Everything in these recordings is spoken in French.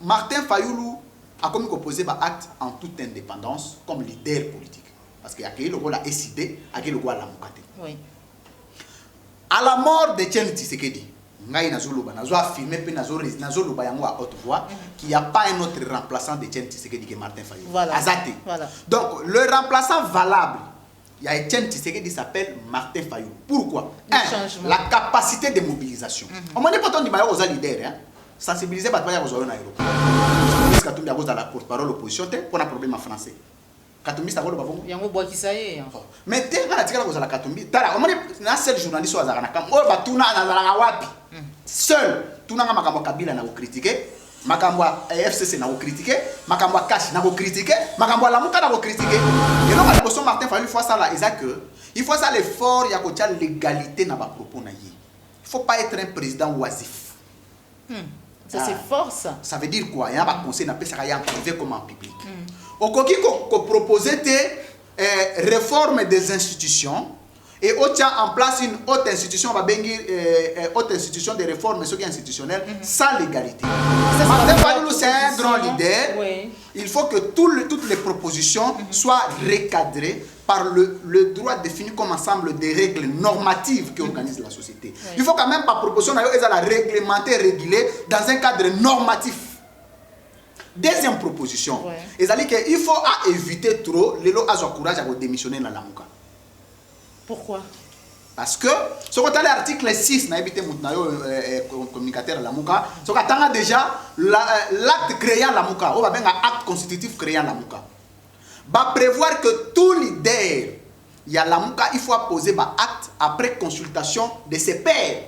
Martin Fayoulou a commis opposé par acte en toute indépendance comme leader politique. Parce qu'il y a le rôle à SID, il y a le rôle à la Moukate. Oui. À la mort de Tien Tshisekedi, nous avons affirmé à haute voix qu'il n'y a pas un autre remplaçant de Tien Tshisekedi que Martin Fayoulou. Voilà. Voilà. Donc, le remplaçant valable, il y a Etienne Tshisekedi qui s'appelle Martin Fayoulou. Pourquoi? La capacité de mobilisation. On m'a dit pas tant de leader, hein? Sensibiliser les gens aux aéroports. Parce que tu as la porte-parole opposition pour un problème en français. Katumbi ça va le bavon. Yango bois qui ça y est. Mais tu as dit que la Katumbi. Tala, on m'a dit na seul journaliste au Zara nakam. Oh batuna na la wapi. Seul, tu n'as pas Kabila na critiquer. Makambwa FCC na critiquer, Makambwa Cash na critiquer, Makambwa Lamuka na critiquer. Et donc la question Martin Fayoulou fois ça là, il faut ça l'effort, il y a côté l'égalité na ba propos na yi. Il faut pas être un président oisif. Ça c'est fort ça. Ça veut dire quoi? Il y a un conseil na pesa en privé comme en public. Au coquille qu'on proposait des réformes des institutions et on tient en place une haute institution, on va bénir haute institution de réforme institutionnelle sans l'égalité. Martin Fayoulou c'est un grand leader. Oui. Il faut que toutes les propositions soient recadrées par le droit défini comme ensemble des règles normatives qui organisent la société. Oui. Il faut quand même pas proposition la réglementer, réguler dans un cadre normatif. Deuxième proposition, il faut éviter trop les lots à courage à démissionner dans la Mouka. Pourquoi? Parce que, si on a l'article 6, communicateur la Mouka, on a déjà l'acte créant la Mouka, on va bien un acte constitutif créant la Mouka. Va prévoir que tout leader, il y a la Mouka, il faut poser un acte après consultation de ses pairs.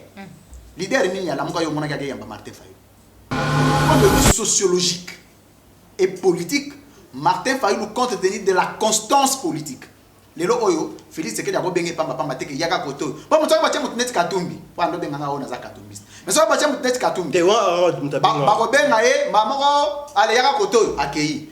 Leader, il y a la Mouka, il y a Martin Fayoulou. Point de vue sociologique et politique, Martin Fayoulou compte tenu de la constance politique. Les lois, Félix Tshisekedi a bien pamba teke yaga koto. Pas mon tsaka tchemu net katumbi. Pas ndo benga ona za katumbi. Mais ça va tchemu net katumbi. Ba benga mamoro ale yaga koto akei.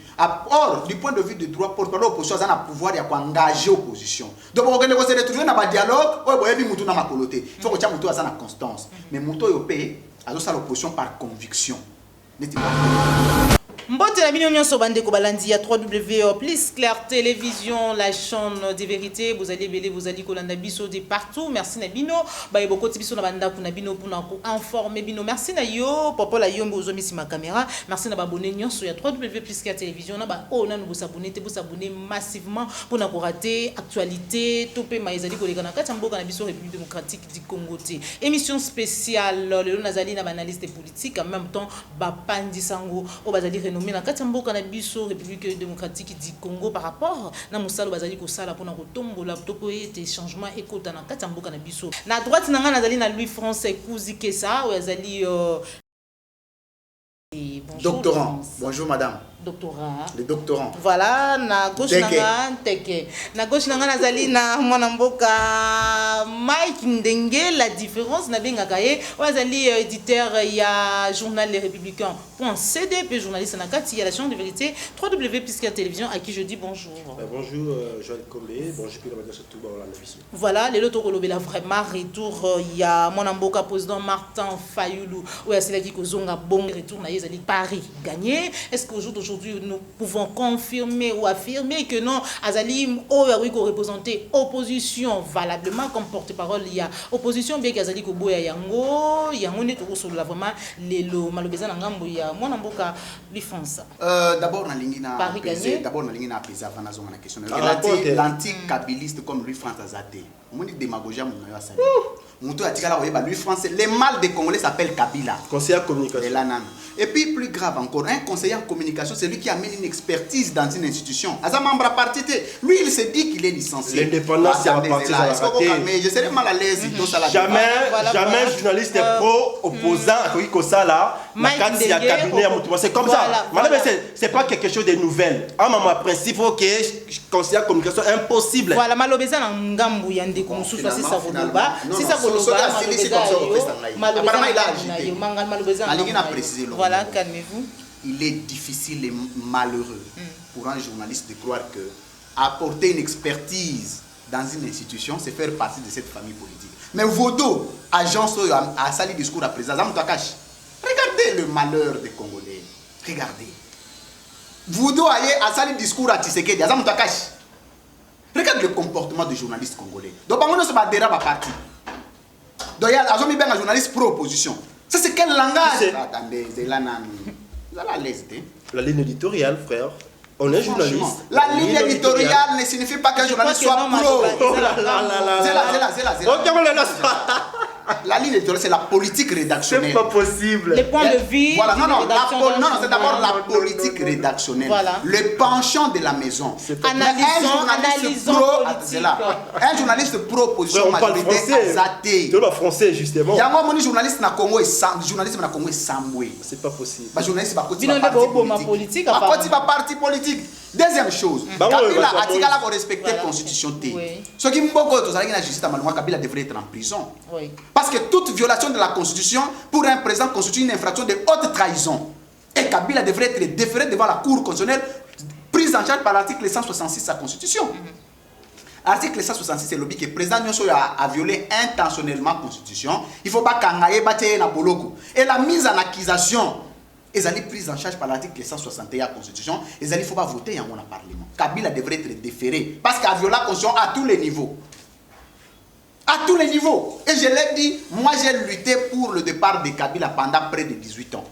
Or, du point de vue du droit porte-parole opposition ça na pouvoir ya engager opposition. Donc on va se retrouver dans un dialogue, o boyebi mutu na makolote. Il faut que tchemu to ça na constance. Mais mutu yo pe azo ça l'opposition par conviction. Neti Mbote la bino so bande ko balandi ya 3W plus Claire Télévision, la chaîne des vérités. Vous allez belé, vous allez kolanda biso de partout. Merci na bino. Ba e boko tibiso na banda kuna bino pour ko informer bino. Merci na yo papa la yo mbozo misi ma caméra. Merci na ba abonné nyonso ya 3W plus Claire Télévision na ba o na vous abonner massivement pour na ko rater actualité topé ma ezali ko lekana kati mboka na biso République démocratique du Congo té. Émission spéciale le nazali na ba analyste politique en même temps ba pandi sango o bazali nommé na Katambo Kanabiso République démocratique du Congo par rapport na musalo bazali ko sala pona ko tombola toko ete changement ekota na Katambo Kanabiso na droite na nga nazali na Louis François Kouzi Kessa ou azali doctorant. Bonjour madame. Doctorat. Le doctorant. Voilà, na gauche nanga teke. Na gauche nanga nazali na mwana mboka Mike Ndenge. La différence na benga kaye wazali éditeur ya journal Les Républicains.cd puis journaliste na kati ya la chaîne de vérité 3W plus Claire Télévision à qui je dis bonjour. Bonjour Joël Combé. Bonjour puis la surtout la vision. Voilà, les loto kolobela vraiment retour ya mwana mboka président Martin Fayoulou. Ouais, c'est là qui kozonga bon retour na yezali Paris gagné. Est-ce qu'aujourd'hui nous pouvons confirmer ou affirmer que non, Azali Oyaruiko représenté opposition valablement comme porte-parole. Il y a opposition bien qu'Azali Koboya Yango, Yango n'est toujours sur la vraiment les lots malobézan Ngambo, il y a mon amboka l'IFANS. D'abord, na lingina d'abord na lingina pesa avant la question. L'anti-kabiliste comme Louis France Azate. On dit démagogie mon noya sali. Moutou atikala oyeba Louis France, les mal des Congolais s'appelle Kabila. Conseiller en communication. Et puis plus grave encore, un conseiller en communication, c'est lui qui amène une expertise dans une institution. Aza membre à partir, lui il se dit qu'il est licencié. L'indépendance c'est à partir mais je serais mal à l'aise jamais journaliste pro opposant à ça là. C'est comme ça. Madame, c'est pas quelque chose de nouvel. En ma principe que conseiller en communication impossible. Voilà, malobeza na ngambu ya ndeko mususu c'est ça koloba. C'est ça koloba. Voilà, calmez-vous. Il est difficile et malheureux pour un journaliste de croire que apporter une expertise dans une institution, c'est faire partie de cette famille politique. Mais Vodo, agence à sali discours à présent, regardez malheur des Congolais. Regardez. Vous doyez à ça le discours à Tshisekedi, à Zamutakashi. Regarde le comportement des journalistes congolais. Donc, on ne se bat déjà parti. Donc, il y a un journaliste pro-opposition. Ça, c'est quel langage? Attendez, c'est là, la ligne éditoriale, frère. On est journaliste. La ligne éditoriale ne signifie pas qu'un journaliste soit pro. La ligne éditoriale, c'est la politique rédactionnelle. C'est pas possible. Les points de vue. Voilà, non, c'est d'abord la politique rédactionnelle. Voilà. Le penchant de la maison. Analysons politique. Un journaliste pro-opposition majorité azaté. Tu le français, justement. Il y a un journaliste na Congo et journaliste na Congo et Samboué. C'est pas possible. Journaliste va continuer politique. Parti politique. Deuxième chose, Kabila a-t-il à respecter la constitution? Ce qui Kabila devrait être en prison. Parce que toute violation de la constitution pour un président constitue une infraction de haute trahison. Et Kabila devrait être déféré devant la Cour constitutionnelle, prise en charge par l'article 166 de la constitution. Article 166, c'est le but que le président a violé intentionnellement la constitution. Il ne faut pas qu'il na boloko. Et la mise en accusation, ils allaient prise en charge par l'article 161 de la Constitution. Ils allaient, il ne faut pas voter en Parlement. Kabila devrait être déféré parce qu'il a violé la Constitution à tous les niveaux. À tous les niveaux. Et je l'ai dit, moi j'ai lutté pour le départ de Kabila pendant près de 18 ans.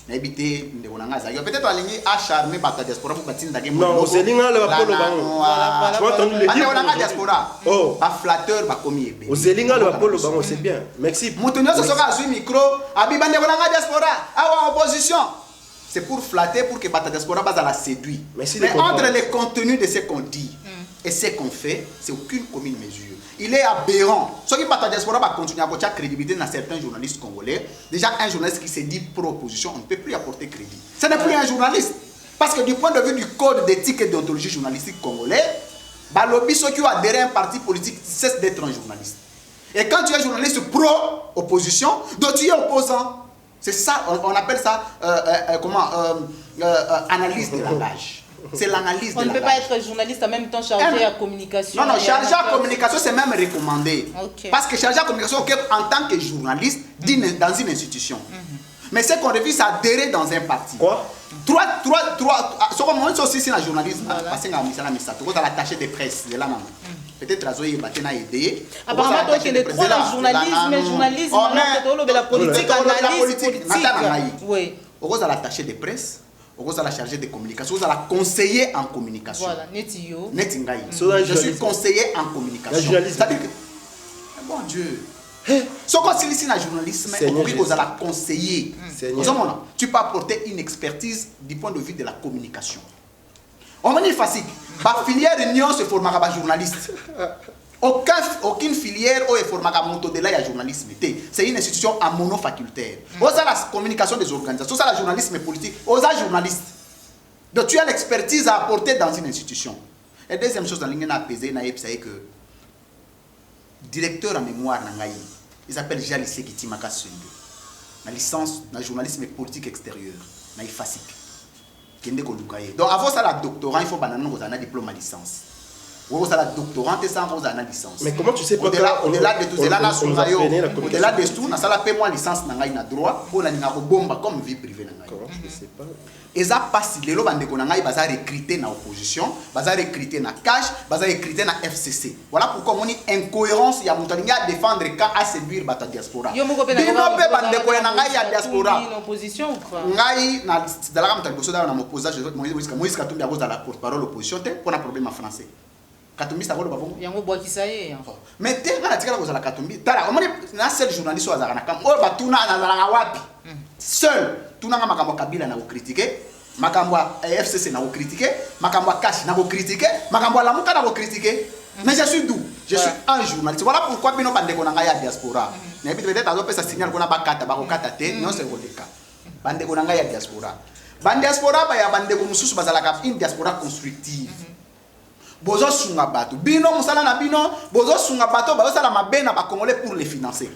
Peut-être aligné à charmer la diaspora pour bâtir la non, c'est l'ingénieur le Polo Bango. Tu as entendu les dire. Diaspora. Oh. Ba flatteur ba commis. Au Zélinga le Polo Bango, c'est bien. Merci. Moutonio se sera sur micro. Abibande la diaspora. Awa opposition. C'est pour flatter pour que la diaspora base à la séduire. Mais entre les contenus de ce qu'on dit et ce qu'on fait, c'est aucune commune mesure. Il est aberrant. Ce qui va la diaspora va continuer à avoir crédibilité dans certains journalistes congolais. Déjà, un journaliste qui se dit pro-opposition, on ne peut plus apporter crédit. Ce n'est plus un journaliste. Parce que du point de vue du code d'éthique et d'ontologie journalistique congolais, lobby, ceux qui ont adhéré à un parti politique cessent d'être un journaliste. Et quand tu es journaliste pro-opposition, donc tu es opposant. C'est ça, on appelle ça analyse de langage. C'est l'analyse de langage. On ne peut pas être journaliste en même temps chargé à communication. Non, chargé à communication, c'est même recommandé. Okay. Parce que chargé à communication, en tant que journaliste, dans une institution. Mais ce qu'on refuse, c'est adhérer dans un parti. Quoi? Ce qu'on dit aussi, c'est un journaliste. Parce que c'est l'attaché de presse. Peut-être que tu as aidé. Apparemment, tu es trop dans le journalisme, la politique, analyse politique. Oui. Tu es l'attaché de presse. Vous allez la chargé de communication, vous allez la conseiller en communication. Voilà, Netio. Je suis conseiller en communication. C'est-à-dire que, bon Dieu, ce qu'on s'il ici dans le journalisme, vous allez la conseiller. Tu peux apporter une expertise du point de vue de la communication. On va dire facile. La filière union se formera par journaliste. Aucune filière ou formera monto de là il y a journalisme. C'est une institution à monofacultaire. Vous avez la communication des organisations, vous avez le journalisme politique, vous avez le journaliste. Donc tu as l'expertise à apporter dans une institution. Et deuxième chose dans l'ingénieur pesé, c'est que directeur en mémoire il s'appelle Jalissé Kitimaka Sundu. La licence dans le journalisme politique extérieur, na IFASIC. Donc avant ça la doctorat, il faut que un diplôme à licence. Vous avez la doctorante et ça, vous avez la licence. Mais comment tu sais pas au-delà de tout cela, au-delà de tout, ça la paie moi licence na droit pour la bomba comme vie privée na ngai. Je sais pas. Et ça passe les lois bandeko na ngai baza recruter na opposition, baza recruter na cash, baza recruter na FCC. Voilà pourquoi on a incohérence ya mutalinga à défendre quand à séduire bata diaspora. Bino pe bandeko na ngai ya diaspora. Une opposition ou quoi? Ngai na dalaka mutalibo soda na opposage Moïse Katumbi a cause de la porte-parole opposition pour un problème en français. Katumbi ça vole babongo yango boaki ça y est mais tenga na tikala kozala Katumbi tala omoni na seul journaliste wazaka na kam o batuna na zala wapi seul tunanga makambo Kabila na ko critiquer makambo FCC na ko critiquer makambo Cash na ko critiquer makambo Lamuka na ko critiquer mais je suis d'où je suis un journaliste voilà pourquoi bino bandeko na ngai ya diaspora na bitu peut-être azo pesa signal kona bakata bakokata te non c'est kodeka bandeko na ngai ya diaspora ba ya bandeko mususu bazala ka une diaspora constructive. Bozo sunga bato bino musala na bino bozo sunga bato bazo sala mabe na ba congolais pour les financer.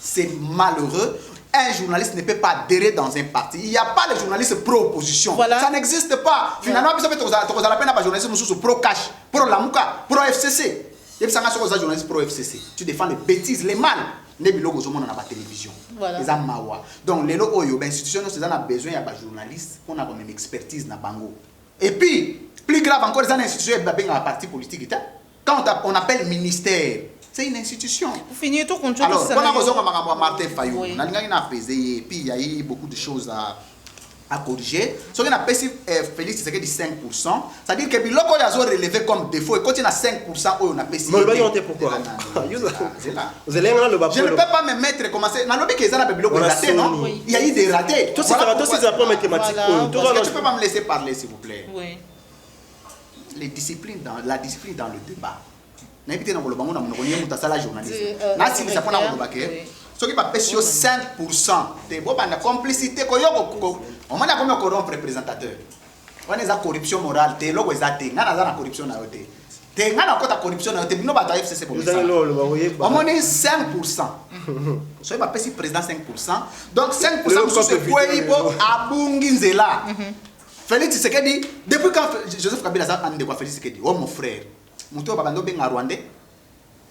C'est malheureux. Un journaliste ne peut pas adhérer dans un parti. Il n'y a pas de journaliste pro-opposition. Voilà. Ça n'existe pas. Finalement, tu as la peine à journaliste pro-cash, pro-Lamuka, pro-FCC. Et puis, journaliste pro-FCC. Tu défends les bêtises, les mal. ne biloko zo mona na ba télévision eza mawa donc lelo oyo ba institution nous a besoin ya ba journaliste pour na même expertise na bango et puis plus grave encore les institutions ba benga parti politique quand on appelle ministère c'est une institution pour finir tout contrôle alors on a besoin de Martin Fayulu na linga ina peser et puis il y a eu beaucoup de choses à corriger. Ce qu'on appelle Félix Tshisekedi 5%, c'est-à-dire que biloko ya zo relevé comme défaut et quand il y a 5% on a payé. Mais le baillon pourquoi? Vous allez le je ne peux pas me mettre commencer. Na lobi que ça na biloko raté non? Il y a eu des ratés. Tout c'est apprendre mathématiques. Tu peux pas me laisser parler s'il vous plaît. Oui. La discipline dans le débat. N'invitez dans le bango na monoko ni muta sala journaliste. Na si ça pona ko baké. Ce qui va payer 5%. C'est bon, la complicité, on m'a dit corrompre représentateur. On a la corruption morale, c'est là où ils ont la corruption. C'est là où la corruption. On a 5%. Ce qui va payer président 5%. Donc 5% c'est quoi il faut abunginzela. Félix Tshisekedi, depuis quand Joseph Kabila a dit quoi Félix Tshisekedi, oh mon frère, mon tour babando benga Rwandais.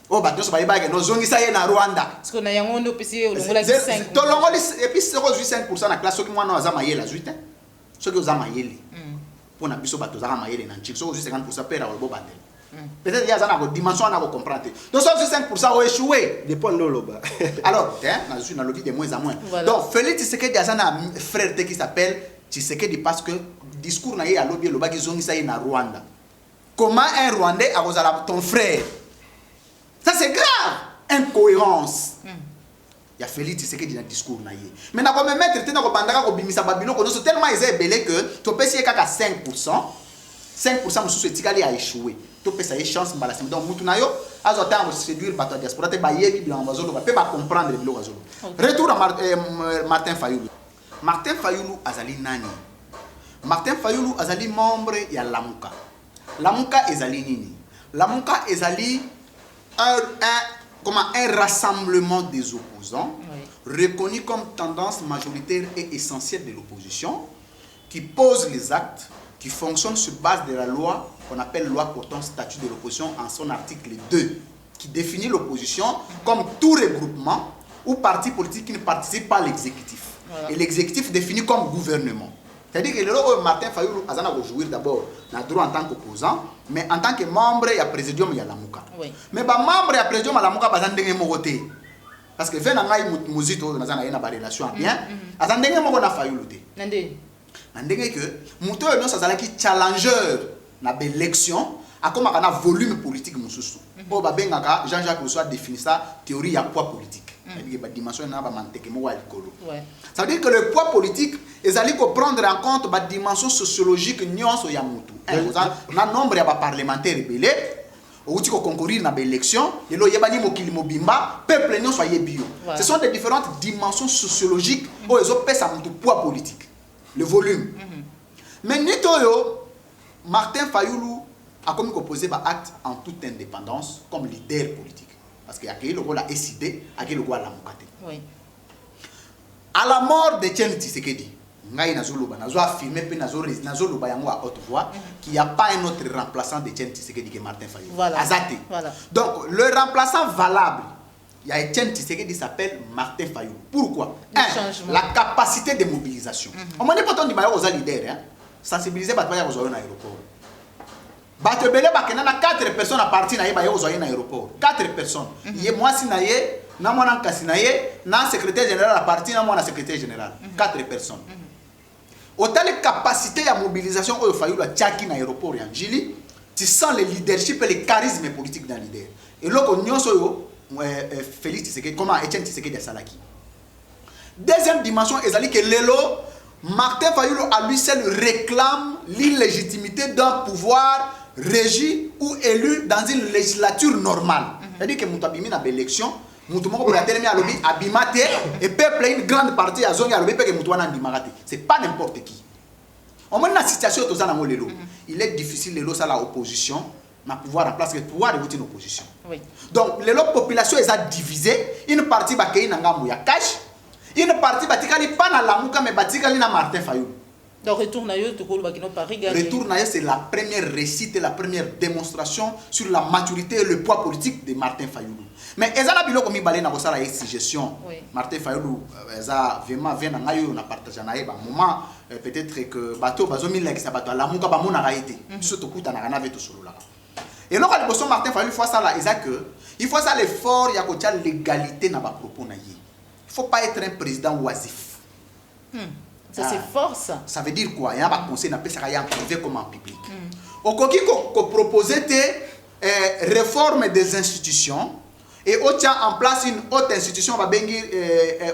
Oh bah tous baïba que nous ongi ça y na Rwanda. Parce qu'on a yango no pesi on la 5. To longoli et puis c'est 5% na classe qui moi na za mayela zuite. Ce que za mayeli. Pour na biso bato za mayeli na nchik. So 50% pera au bobandel. Peut-être il y a ça na dimension na comprendre. Donc ça 5% au échoué. Dépend de l'oba. Alors, na suis na lobby de moins en moins. Donc Félix Tshisekedi a na frère qui s'appelle Tshisekedi parce que discours na ye à lobby loba qui zongi ça y na Rwanda. Comment un Rwandais a osala ton frère? Ça c'est grave, incohérence. Il y a Félix Tshisekedi dans le discours. Mais quand même mettre tellement tellement ils sont belés que tu peux essayer qu'à 5%. 5% sous ce tigali a échoué. Tu peux essayer chance balasser. Donc mutunayo azotan séduire bateau diaspora te bailler bilan bazolo va pas comprendre le bilo bazolo. Retour à Martin Fayulu. Martin Fayulu azali nani? Martin Fayulu azali membre ya Lamuka. Lamuka ezali nini? Lamuka ezali un rassemblement des opposants reconnu comme tendance majoritaire et essentielle de l'opposition qui pose les actes, qui fonctionne sur base de la loi qu'on appelle loi portant statut de l'opposition en son article 2 qui définit l'opposition comme tout regroupement ou parti politique qui ne participe pas à l'exécutif. Et l'exécutif défini comme gouvernement. C'est-à-dire que le Martin Fayulu a jouir d'abord dans le droit en tant qu'opposant, mais en tant que membre, il y a présidium, il y a Lamuka. Mais les membres, il y a présidium, il y a Lamuka, il y a parce que quand il y a une relation bien, il y a une Fayulu. Il y a un challenger dans l'élection, à comme un volume politique. Jean-Jacques Rousseau a défini ça, théorie à poids politique. Ça veut dire que le poids politique est allé prendre en compte la dimension sociologique nuance ya mutu. Un nombre de parlementaires belé ou tu concourir dans l'élection, et lo yebani mokili mobimba, peuple non soyez bio. Ce sont des différentes dimensions sociologiques où ils ont pèsé à mutu poids politique, le volume. Mais nitoyo Martin Fayulu a comme proposé un acte en toute indépendance comme leader politique. Parce qu'il y a le rôle à SID, il y a le rôle à Lamukate. À la mort de Etienne Tshisekedi, ngai nazoloba nazo affirmer pe nazoloba yango à haute voix qu'il n'y a pas un autre remplaçant de Etienne Tshisekedi que Martin Fayulu. Azate. Donc le remplaçant valable, il y a Etienne Tshisekedi s'appelle Martin Fayulu. Pourquoi? La capacité de mobilisation. On m'a dit pourtant du aux leaders hein, sensibiliser bataya aux aéroport. Bato belé bakena 4 personnes à partir na yeba yo zo na aéroport. 4 personnes. Yé moi si na yé na mona kasi na yé na secrétaire général à partir na mona secrétaire général. 4 personnes. Autant de capacité à mobilisation au Fayulu à Tchaki na aéroport en Jili, tu sens le leadership et le charisme politique d'un leader. Et là on nyonso yo Félix Tshisekedi comment Etienne Tshisekedi Salaki. Deuxième dimension est que lelo Martin Fayulu à lui seul réclame l'illégitimité d'un pouvoir régi ou élu dans une législature normale. C'est-à-dire que Moutabimi n'a pas d'élection, Moutoumoko pour la télé à l'obbi abimate et peuple une grande partie à zone à l'obbi que Moutouana n'imagate. C'est pas n'importe qui. On met la situation aux gens dans lelo. Il est difficile lelo ça la opposition na pouvoir en place que pouvoir de l'opposition. Donc la population est divisée, une partie va kei nanga mouya cash, une partie va tikali pas na Lamuka mais va tikali na Martin Fayulu. Donc retour nayo to ko bakino Paris gagné. Retour nayo c'est la première récite et la première démonstration sur la maturité et le poids politique de Martin Fayulu. Mais ezala biloko mi balé na ko sala suggestion. Martin Fayulu eza vraiment vient na ngayo na partage na ba moment peut-être que bateau bazomi like ça bateau la muka ba mona raité. Surtout kuta na kana veto solo là. Et donc à l'époque Martin Fayulu faut ça là eza que il faut ça l'effort ya ko tia légalité na ba propos na ye. Il faut pas être un président oisif. Ça c'est fort ça. Ça veut dire quoi? Il y a un conseil d'appel ça en privé comme en public. Au coquille qu'on proposait des réformes des institutions et on tient en place une haute institution, on va benir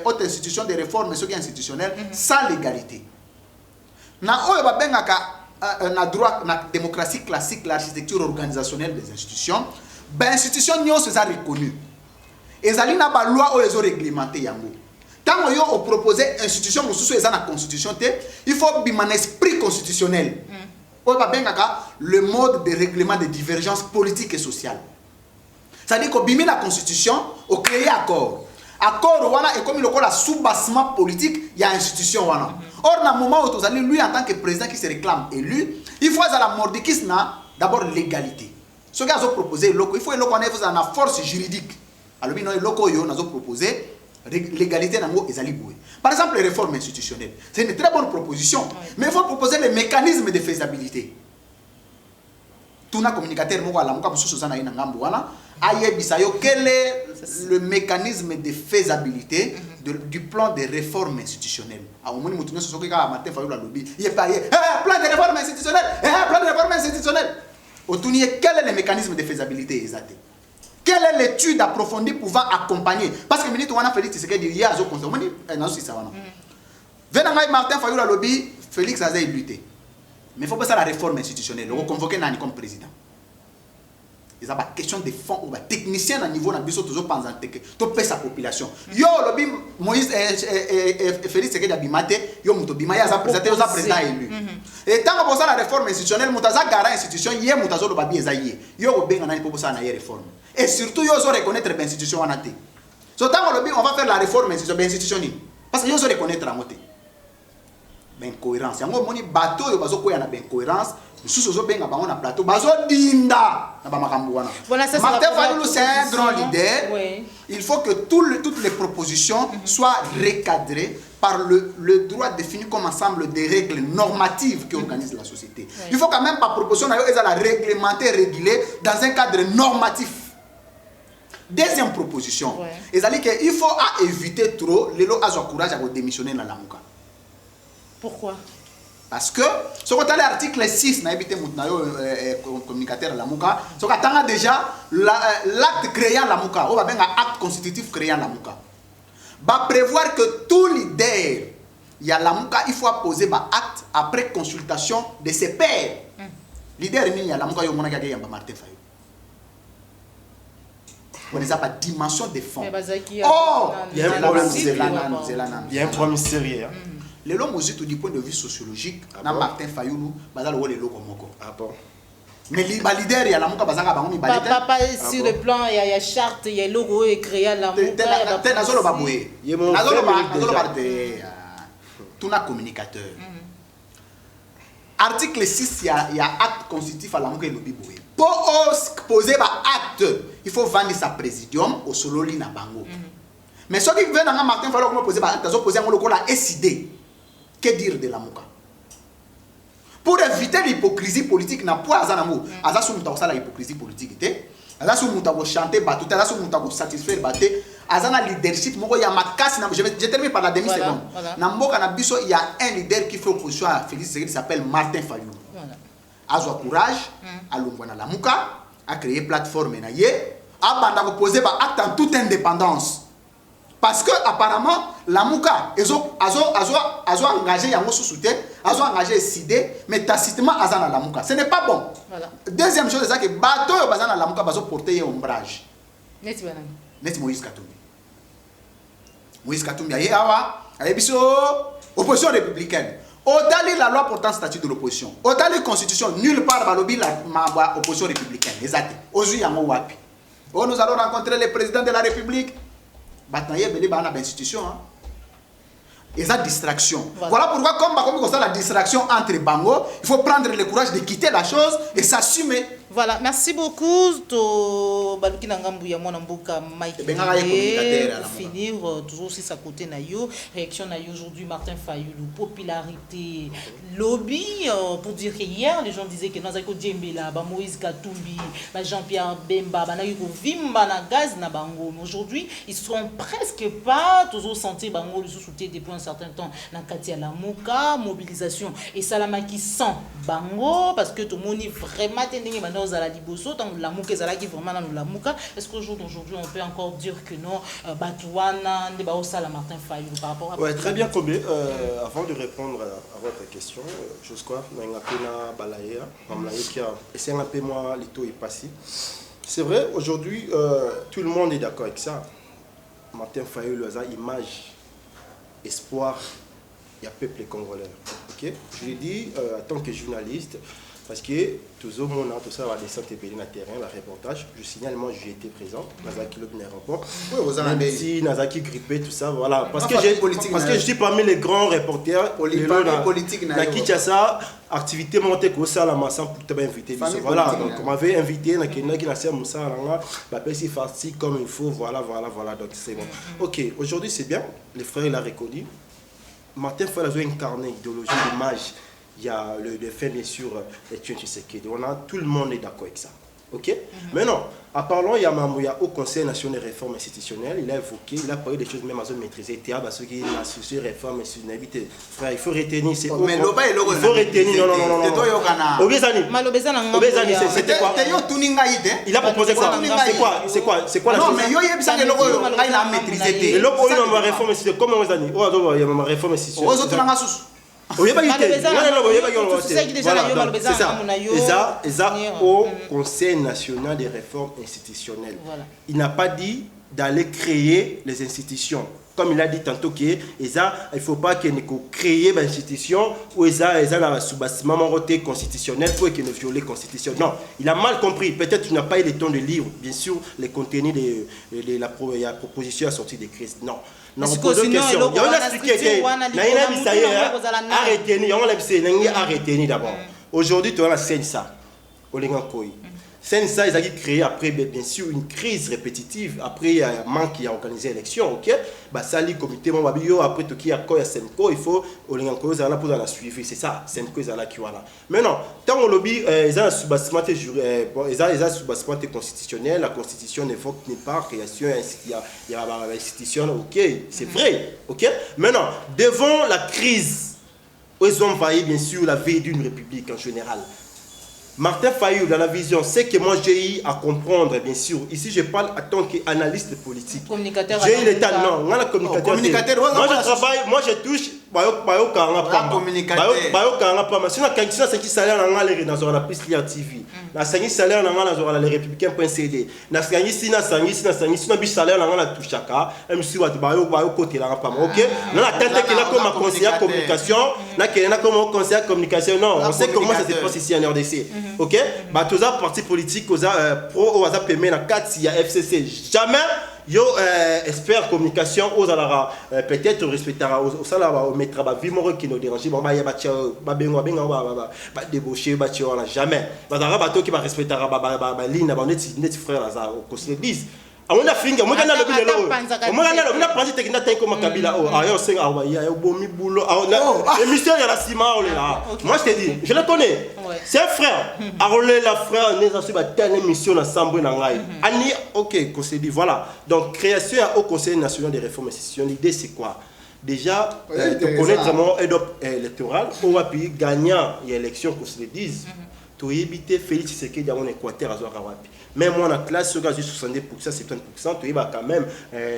haute institution de réformes institutionnelles sans légalité. Na on va benir na droit na démocratie classique l'architecture organisationnelle des institutions. Ben institution n'y ont ça reconnu. Et ça n'a pas loi ou les ont réglementé yango. Tant qu'on propose institution dans la constitution, il faut un esprit constitutionnel. On va bien le mode de règlement des divergences politiques et sociales. C'est-à-dire qu'on bime la constitution, on crée accord. Accord voilà et comme il y a sous-bassement politique, il y a institution voilà. Or dans le moment où vous allez lui en tant que président qui se réclame élu, il faut à la mordikis d'abord l'égalité. Ce qu'ils ont proposé il faut qu'on ait une force juridique. Alors il a proposé l'égalité nango ezali boé. Par exemple les réformes institutionnelles, c'est une très bonne proposition, mais il faut proposer les mécanismes de faisabilité. Tout na communicateur moko ala muka mususu sana ina ngambo wana ayebisa yo quel est le mécanisme de faisabilité du plan de réforme institutionnelle. A omoni mutu nso soki ka Martin Fayulu lobby, il est pas plan de réforme institutionnelle, plan de réforme institutionnelle. Otuni quel est le mécanisme de faisabilité exact? Quelle est l'étude approfondie pouvant accompagner? Parce que le ministre Félix Tshisekedi dit à Zoko, on dit non c'est ça. Venant Martin Fayulu lobby, Félix a lutté. Mais il faut pas ça la réforme institutionnelle. On convoquer Nani comme président. Il n'y a pas question de fonds ou de techniciens à niveau de toujours pensant que tu payes sa population. Yo lobby Moïse Félix Tshisekedi abimate, yo muto bimaya za président, za président élu. Et tant que ça la réforme institutionnelle, mutaza garant institution, yé mutazo lo babi ezaye. Yo benga nani pour ça na réforme. Et surtout, ils ont reconnaître l'institution en athée. So, on va faire la réforme institutionnelle. Parce qu'ils ont reconnaître la moté. Ben cohérence. Il y a un bateau, il y a une cohérence. Sous ce benga on a plateau, bazo dinda. Martin Fayulu c'est un grand leader. Il faut que toutes les propositions soient recadrées par le droit défini comme ensemble des règles normatives qui organisent la société. Il faut quand même par proposition la réglementer, réguler dans un cadre normatif. Deuxième proposition, il faut éviter trop les lots à courage à démissionner dans la mouka. Pourquoi? Parce que, si on a l'article 6, communicateur à la mouka, si on a déjà l'acte créant la mouka, on va bien un acte constitutif créant la mouka. Va prévoir que tout leader, il y a la mouka, il faut poser un acte après consultation de ses pairs. Leader, il y a la mouka, il y a Martin Fayulu. On n'a pas dimension de fond. Oh, il y a un problème sérieux. Les lois du point de vue sociologique, Martin Fayulu, le ah bon. Mais les leaders, il y a la mouka bazanga bango mi balite. Papa sur le plan, il y a charte, il y a logo et créé la mouka. T'es nazolo baboué. Nazolo baboué. Tout na communicateur. Article 6, il y a acte constitutif à la mouka et lobby boué. Pour poser un acte, il faut vendre sa présidium au sololi na bango. Mais ceux qui viennent à Martin Fayulu poser un acte, ils ont posé un logo la SID. Que dire de la mouka? Pour éviter l'hypocrisie politique, na pas azanamo, azasu mutakosa la hypocrisie politique té, azasu mutako chanter bateau, azasu mutako satisfaire bateau, azana leadership moko ya makasi na je termine par la demi seconde. Na mboka na biso il y a un leader qui fait opposition à Félix Tshisekedi qui s'appelle Martin Fayulu. Azwa courage, alongwa na la mouka, a créé plateforme na ye, a banda ko poser ba acte en toute indépendance. Parce que apparemment la mouka ils ont engagé yango sous-souté, ils ont engagé SID, mais tacitement azana la mouka. Ce n'est pas bon. Voilà. Deuxième chose c'est que bateau yo bazana la mouka bazo porter ombrage. Neti banani. Neti Moïse Katumbi. Moïse Katumbi aye awa, aye biso opposition républicaine. Au-delà la loi portant statut de l'opposition. Au-delà la constitution nulle part balobi la opposition républicaine. Exact. Ozu yango wapi. Oh nous allons rencontrer le président de la République. Bataille beli bana institution. et ça distraction. Voilà pourquoi comme ça la distraction entre bango, il faut prendre le courage de quitter la chose et s'assumer. Voilà, merci beaucoup. To baluki na ngambu ya mwana mboka Mike. Finir toujours aussi sa côté na yo. Réaction na yo aujourd'hui Martin Fayulu, popularité, lobby pour dire que hier les gens disaient que Nazako Djembela, ba Moïse Katumbi, ba Jean-Pierre Bemba, ba Nayiko Vimba na gaz na bango. Aujourd'hui, ils sont presque pas toujours sentis bango le sous-souté depuis un certain temps na Katia Lamuka, mobilisation et Salamaki sans bango parce que tout le monde est vraiment tending à la liboso tant la mouka est qui vraiment dans la mouka. Est-ce qu'aujourd'hui on peut encore dire que non Batouana ne ba la Martin Fayulu par rapport à ouais, très bien Kobe. Avant de répondre à votre question, chose quoi, na pena balaya, qui a essayé un peu moi lito est passé. C'est vrai aujourd'hui tout le monde est d'accord avec ça. Martin Fayulu a image espoir, il y a peuple congolais. OK? Je l'ai dit en tant que journaliste parce que tout le monde a tout ça va descendre sur le terrain, le reportage. Je signale, moi j'ai été présent dans un kilo de l'aéroport. Même si Nazaki grippé, tout ça, voilà. Parce que je suis parmi les grands reporters politique na Kinshasa, activité montée comme ça la masse pour te inviter. Voilà, donc on m'avait invité na Kenya qui n'a pas Moussa Ranga, bah si farci comme il faut, voilà, donc c'est bon. OK, aujourd'hui c'est bien, les frères il a reconnu. Martin Fayulu a incarné l'idéologie d'image. Il y a le fait bien sûr Etienne Tshisekedi. Tout le monde est d'accord avec ça. OK? Maintenant, en parlant, il y a au Conseil national de réforme institutionnelle, il a évoqué, il a parlé des choses même à zone maîtrisée. Parce qu'il y a la société réforme institutionnelle. Frère, il faut retenir. Il faut retenir. Non. Obezani, c'était quoi? Il a proposé quoi? C'est quoi la chose? Non, mais il a maîtrisé. Et l'autre, il y a une réforme institutionnelle. Comment Obezani? Il y a une réforme institutionnelle. C'est ça au Conseil national des réformes institutionnelles. Il n'a pas dit d'aller créer les institutions. Comme il a dit tantôt qu'il ne faut pas qu'il crée des institutions où il y a un sous-bâtiment constitutionnel pour qu'il ne viole la Constitution. Non, il a mal compris. Peut-être qu'il n'a pas eu le temps de lire, bien sûr, les contenus de la proposition à sortir des crises. Non. Non, on pose une question. Il y a une explication. Arrêtez d'abord. Aujourd'hui, tu as la CNSA. CNSA, ils ont créé après, bien sûr, une crise répétitive. Après, il y a un manque qui a organisé l'élection. Ok? Ça, le comité, après, tout qui a quoi, il faut la suivre. C'est ça, Senko, ils ont là qui voilà. Maintenant, tant on lobby, ils ont un sous-bâtiment constitutionnel. La Constitution n'évoque ni pas création, il y a une institution. Ok? C'est vrai. Ok? Maintenant, devant la crise, ils ont envahi, bien sûr, la vie d'une république en général. Martin Fayulu, dans la vision, c'est que moi j'ai eu à comprendre, bien sûr. Ici, je parle en tant qu'analyste politique. J'ai eu l'état, non, on a communicateur. Moi, je travaille, moi, je touche. OK, bah tous les partis politiques pro au permis la 4 il y a FCC jamais yo expert communication aux alara peut-être respectera au sala au mettra ba vimoro qui nous dérange ba ya ba bengo ba débaucher ba on jamais ba bato qui va respectera ba ligne ba net frère là au conseil 10. On a fini, on a pensé que tu comme Kabila. Moi je te dis, je le connais. C'est un frère. La frère, on a une mission ensemble. Ok, conseil dit voilà. Donc création au Conseil national des réformes institutionnelles. L'idée c'est quoi? Déjà, de connaître vraiment l'électoral, on va puis gagnant l'élection qu'on se le dise. Tu éviter Félix Tshisekedi dans l'Équateur à Zouarawapi. Même moi, dans la classe, sur 70%, 70%, tu vas quand même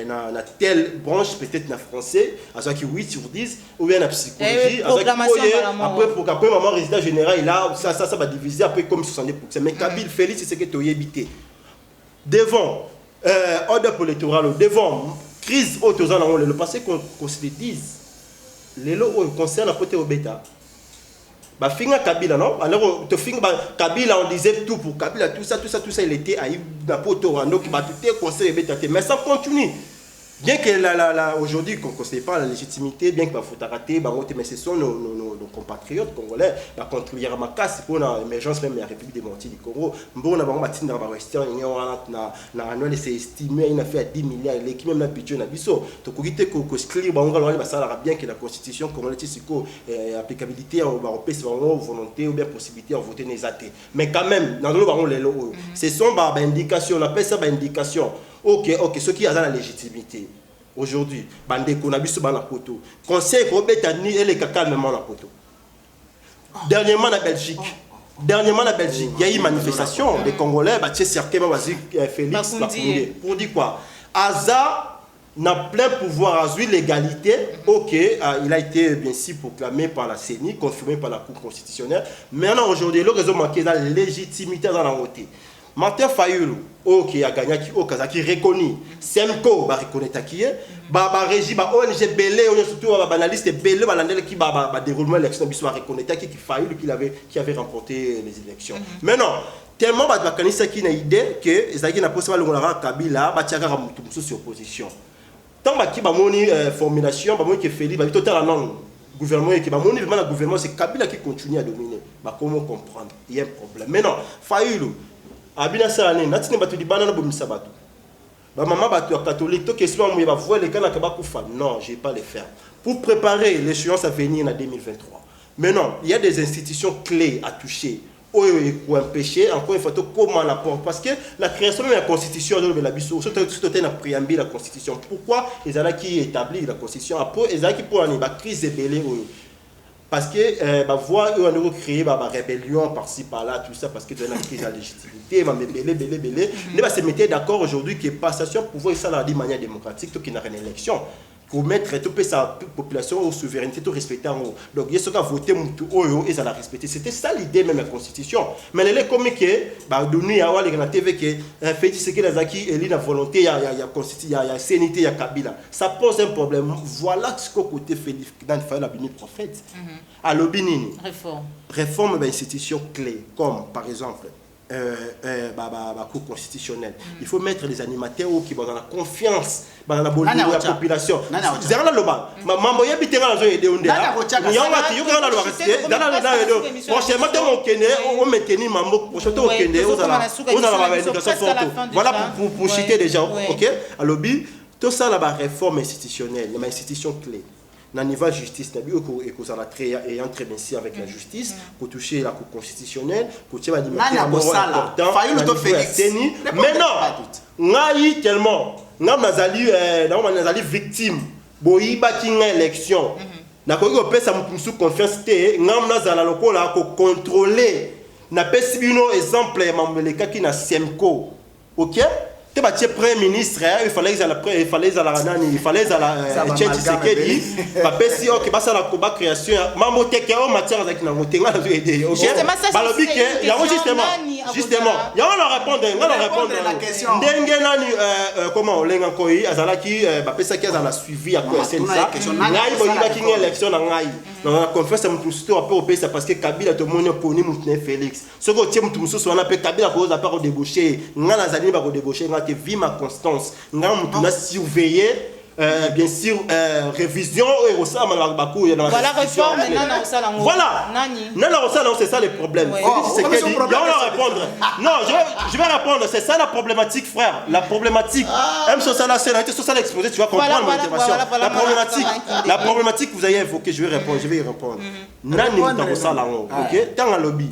dans telle branche, peut-être dans le français, à ce qui 8 sur 10, ou bien dans la psychologie, après, maman résident général, là, ça va diviser après comme 70%. Mais Kabila, Félix Tshisekedi, tu éviter. Devant, ordre électoral, devant, crise autour le passé qu'on se le dise, les lots concernent la côté au bêta. Bah finga Kabila non alors te finga Kabila on disait tout pour Kabila tout ça il était à poto donc bah tout est conseil bêta mais ça continue Bien que aujourd'hui, qu'on ne considère pas la légitimité, bien que faut rater, mais ce sont nos compatriotes congolais, la contribuer à ma casse pour l'émergence même de la République démocratique du Congo. Bon, on a bâti dans la Western Union, on c'est estimé, il a fait 10 milliards, l'équipe même la budget na biso. Donc, on dit que ce on va bien que la constitution congolaise, c'est applicabilité européenne, c'est vraiment volonté ou bien possibilité de voter les athées. Mais quand même, dans le baron les lots, ce sont des indications, on appelle ça des indications. Ok, ce qui a la légitimité. Aujourd'hui, bande qu'on a vu sur la photo. Conseil Robetani et les caca même la photo. Dernièrement en Belgique. Il y a eu une manifestation des Congolais, Félix, pour dire quoi? Aza n'a plein pouvoir, à l'égalité. Ok, il a été bien sûr proclamé par la CENI, confirmé par la Cour constitutionnelle. Maintenant, aujourd'hui, le réseau manqué dans la légitimité dans la montée. Martin Fayulu, qui a gagné, qui reconnu, Semco, va reconnaître qui est, Régie, ONG Belé, surtout analyste Belé, qui va déroulement l'élection, va reconnaître qui Fayulu qui avait remporté les élections. Mais non, tellement de mécanismes qui ont une idée que Zaki n'a pas possible de Kabila, Batiaga Ramoutou sur opposition. Tant qu'il y a une formulation, que Félix va total non. Gouvernement qui va mon le gouvernement, c'est Kabila qui continue à dominer. Comment comprendre? Il y a un problème. Mais non, Fayulu. Abina Sarane, natine batu di banana bomisa batu. Ba maman batu catholique, to question moi va voir les kana ka bakufa. Non, je vais pas les faire. Pour préparer l'échéance à venir en 2023. Mais non, il y a des institutions clés à toucher. Pour empêcher, encore une fois, comment la porte. Parce que la création de la constitution de la Bissau, c'est un préambule de la constitution. Pourquoi ils ont qui établit la constitution? Après, ils ont qui pour la crise de Belé. Parce que voir eux on créer la rébellion par-ci par-là, tout ça, parce que dans la crise de la légitimité, belé. Mais va se mettre d'accord aujourd'hui que passation pouvoir ça de manière démocratique, tout qui n'a rien élection. Pour mettre toute sa population aux souveraineté, tout respecter en haut. Donc, il y a ce qui a voté, ils ont respecté. C'était ça l'idée même de la Constitution. Mais les comiques, il y a la TV qui fait ce que les acquis et la volonté, il y a sénité, il y a Kabila. Ça pose un problème. Voilà ce qu'au côté Félix dans la Bini prophète. À l'Obinini. Réforme d'institutions clés, comme par exemple. Cour constitutionnelle. Il faut mettre les animateurs qui vont dans la confiance dans la bonne de la population. Zerana loba. Mambo yebite ngala zo ede onde. Nyanga ti yokana lo rester. Dans la edo. Prochainement on kene on maintenir mambo prochainement on kene on a la photo. Voilà pour citer déjà. OK? Alobi tout ça la réforme institutionnelle, les institutions clés. Dans le niveau de justice, et très bien ici avec la justice, pour toucher la Cour constitutionnelle, pour toucher la liberté importante. Mais non, on a eu tellement, on a eu victime, on a eu élection. On a eu confiance, on a contrôler. On a eu exemple, les cas qui ont Semco. OK? Tu es premier ministre, il fallait la Tshisekedi, si ok basa la combat création mambo teke o matière avec na motenga na aider OK balobi ke ya justement ya on répondre la question ndenge nani comment lenga koi azalaki bapesa ki azala suivi à quoi c'est ça ngai boyiba ki élection na ngai na confesse mutu surtout après opesa parce que Kabila to monyo poni mutu Félix soko tie mutu mususu wana pe Kabila ko za pas débaucher ngana zali ba ko débaucher ngate vie ma constance ngam mutu na surveiller bien sûr révision et au sein de voilà réforme voilà c'est ça le problème répondre non je vais répondre c'est ça la problématique frère la problématique même sur ça l'exposé tu vas comprendre mon intervention la problématique que vous avez évoquée je vais y répondre nani mutako OK tant lobby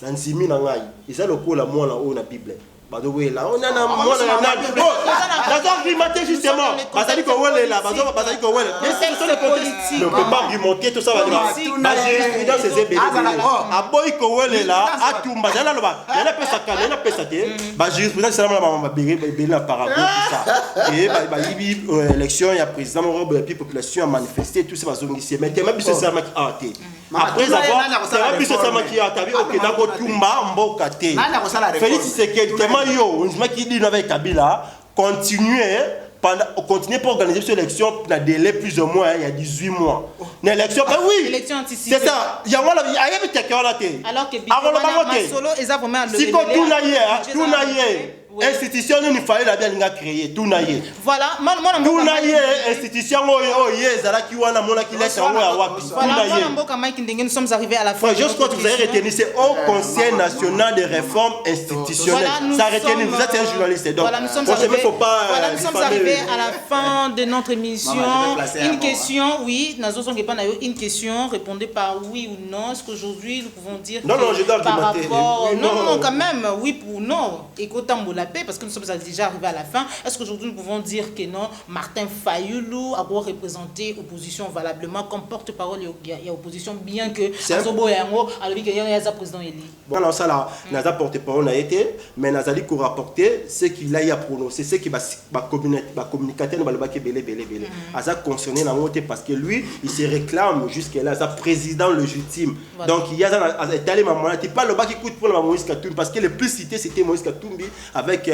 nanzimi na ngai isa lokola mwana o na bible on a argumenté justement. On ne peut pas argumenter tout ça. L'élection, il y a président, la population a manifesté, tout ça va se mais après avoir Félix Tshisekedi Kabila continuer pour organiser cette élection dans délai plus ou moins il y a 18 mois. Une élection oui. Élection anticipée. C'est ça. Il y a alors que Masolo est vraiment si tout institution il fallait la bien créer tout naïe. Voilà, tout naïe institution ezala qui wana mona qui laisse en wapi. Voilà, nous sommes arrivés à la fin. Je crois que vous avez retenu c'est au Conseil national de réforme institutionnelle. Ça retenu, vous êtes un journaliste donc. Voilà, nous sommes arrivés à la fin de notre émission. Une question, oui, une question, répondez par oui ou non. Est-ce qu'aujourd'hui nous pouvons dire non, je dois par argumenter. rapport non, quand même, oui ou non. Et qu'autant la paix, parce que nous sommes déjà arrivés à la fin. Est-ce qu'aujourd'hui nous pouvons dire que non, Martin Fayoulou a beau représenter l'opposition valablement comme porte-parole il y a opposition, bien que Azobo Yango a dit qu'il y a un président élu. Bon, alors ça là, n'a porte-parole a été, mais n'a dit qu'on rapportait ce qu'il a à prononcer, ce qui va communicateur va qui belé. Aza concerné dans monté parce que lui, il se réclame jusqu'à là, sa président légitime. Voilà. Donc il y a un moment, tu parles le bas qui coûte pour la Moïse Katumbi parce que le plus cité c'était Moïse Katumbi avec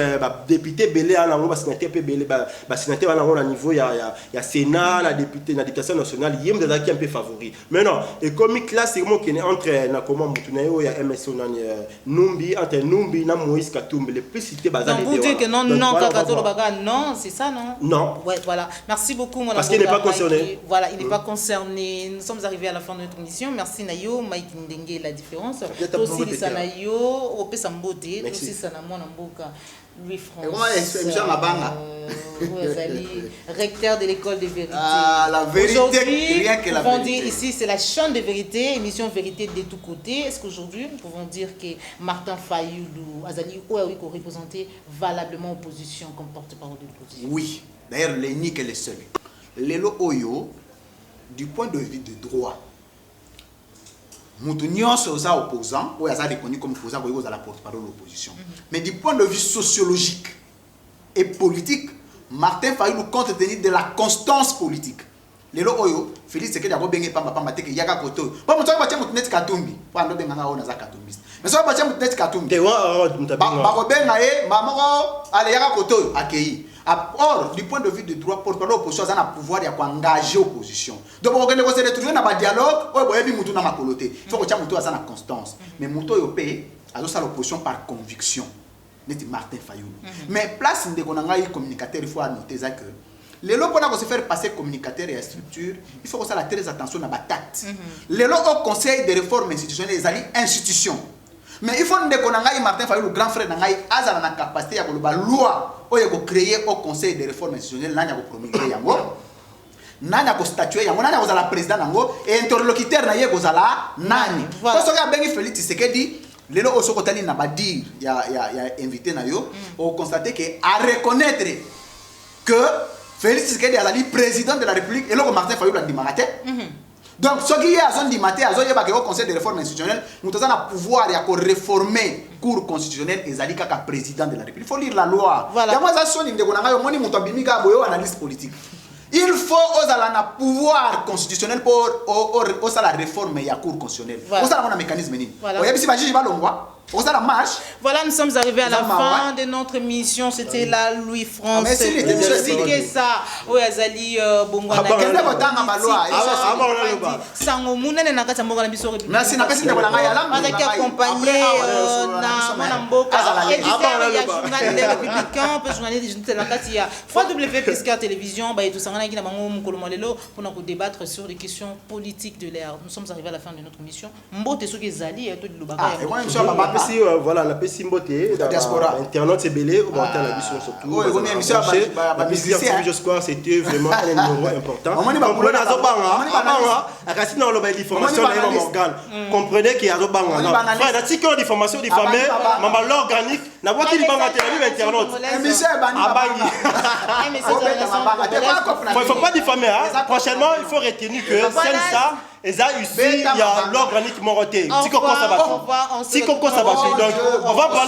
député belé à l'angle sénateur belé sénateur à l'angle niveau il y a Sénat, la députée, la députation nationale, il y a des qui un peu favori. Mais non, et comme classe c'est qui est entre na comment Mutunayo il y a MS Numbi entre Numbi na Moïse Katumbi le plus cité bazar. Donc vous dites que non non, c'est ça non? Non. Ouais, voilà. Merci beaucoup mon parce qu'il n'est pas concerné. Voilà, il n'est pas concerné. Nous sommes arrivés à la fin de notre émission. Merci Nayo, Mike Ndenge la différence. Aussi les Nayo, Ope Sambote, aussi Sanamon Amboka. Louis François, recteur de l'école de vérité. Ah, la vérité, rien que la vérité. Dire ici, c'est la chaîne de vérité, émission vérité de tous côtés. Est-ce qu'aujourd'hui, nous pouvons dire que Martin Fayoulou, Azali, oui, qu'on représentait valablement l'opposition comme porte-parole de l'opposition? Oui, d'ailleurs, l'unique est le seul. Lelo Oyo, du point de vue de droit, nous sommes opposants, ou ils reconnu comme opposants, ou ils la porte-parole de l'opposition. Mais du point de vue sociologique et politique, Martin Fayoulou compte tenu de la constance politique. Lelo Oyo, Félix Sekedi a bien pamba teke yaga koto. Pas mon toba tchamo net katumbi. Pas ndo benga ona za katumbiste. Mais so ba tchamo net katumbi. Te wa ba ko benga e mamoko ale yaga koto akei. Or, du point de vue du droit, porte-parole de l'opposition, ça a le pouvoir d'engager l'opposition. Donc, on va se retrouver dans un dialogue, on va dire que il faut que tu aies une constance. Mais Mouto Yopé, alors ça l'opposition par conviction. C'est Martin Fayoulou. Mais place de communicateur, il faut noter que les lots pour se faire passer communicateur et structure, il faut que ça ait très attention à la tact. Les lots au conseil de réforme institutionnelle, ils allaient institution. Mais il faut que Martin Fayoulou, le grand frère, ait la capacité à la loi pour créer au conseil de réforme institutionnelle, pour promulguer nani ko statuer yango nani kozala président nango et interlocuteur na ye kozala nani parce que bengi Félix Tshisekedi lelo osokotali na badir ya invité na yo on constater que à reconnaître que Félix Tshisekedi azali président de la République et loko Martin Fayoulou a dimaraté. Donc ce qui est à son dimaté à zone au conseil de réforme institutionnelle nous avons le pouvoir ya ko réformer cour constitutionnelle et zali kaka président de la République. Il faut lire la loi. Voilà. Moi ça sonne ndeko na ngayo moni muto bimika boyo analyse politique. Il faut un pouvoir constitutionnel pour la réforme de la Cour constitutionnelle. Voilà. Pour un mécanisme. Voilà. Voilà, nous sommes arrivés à la fin de notre émission. C'était là Louis France. Merci. Ça. Oui, Azali Bongwana. Merci. Pour nous débattre sur les questions politiques de l'ère. Nous sommes arrivés à la fin de notre émission. Mbote soki ezali et tout le bagage. Si voilà la pesi mbote diaspora internet c'est belé on va entendre la vision surtout. Oui, on est émission la musicien je crois c'était vraiment un numéro important. Comprenez azobanga akasi na loba information na Morgan. Comprenez que azobanga na frère na tiko d'information diffamé mama l'organique na voix qui banga télé internet. Émission abangi. Il faut pas diffamer hein. Prochainement il faut retenir que c'est ça. Et ça ici il y a l'organique moroté. Si ça va. Donc on va parler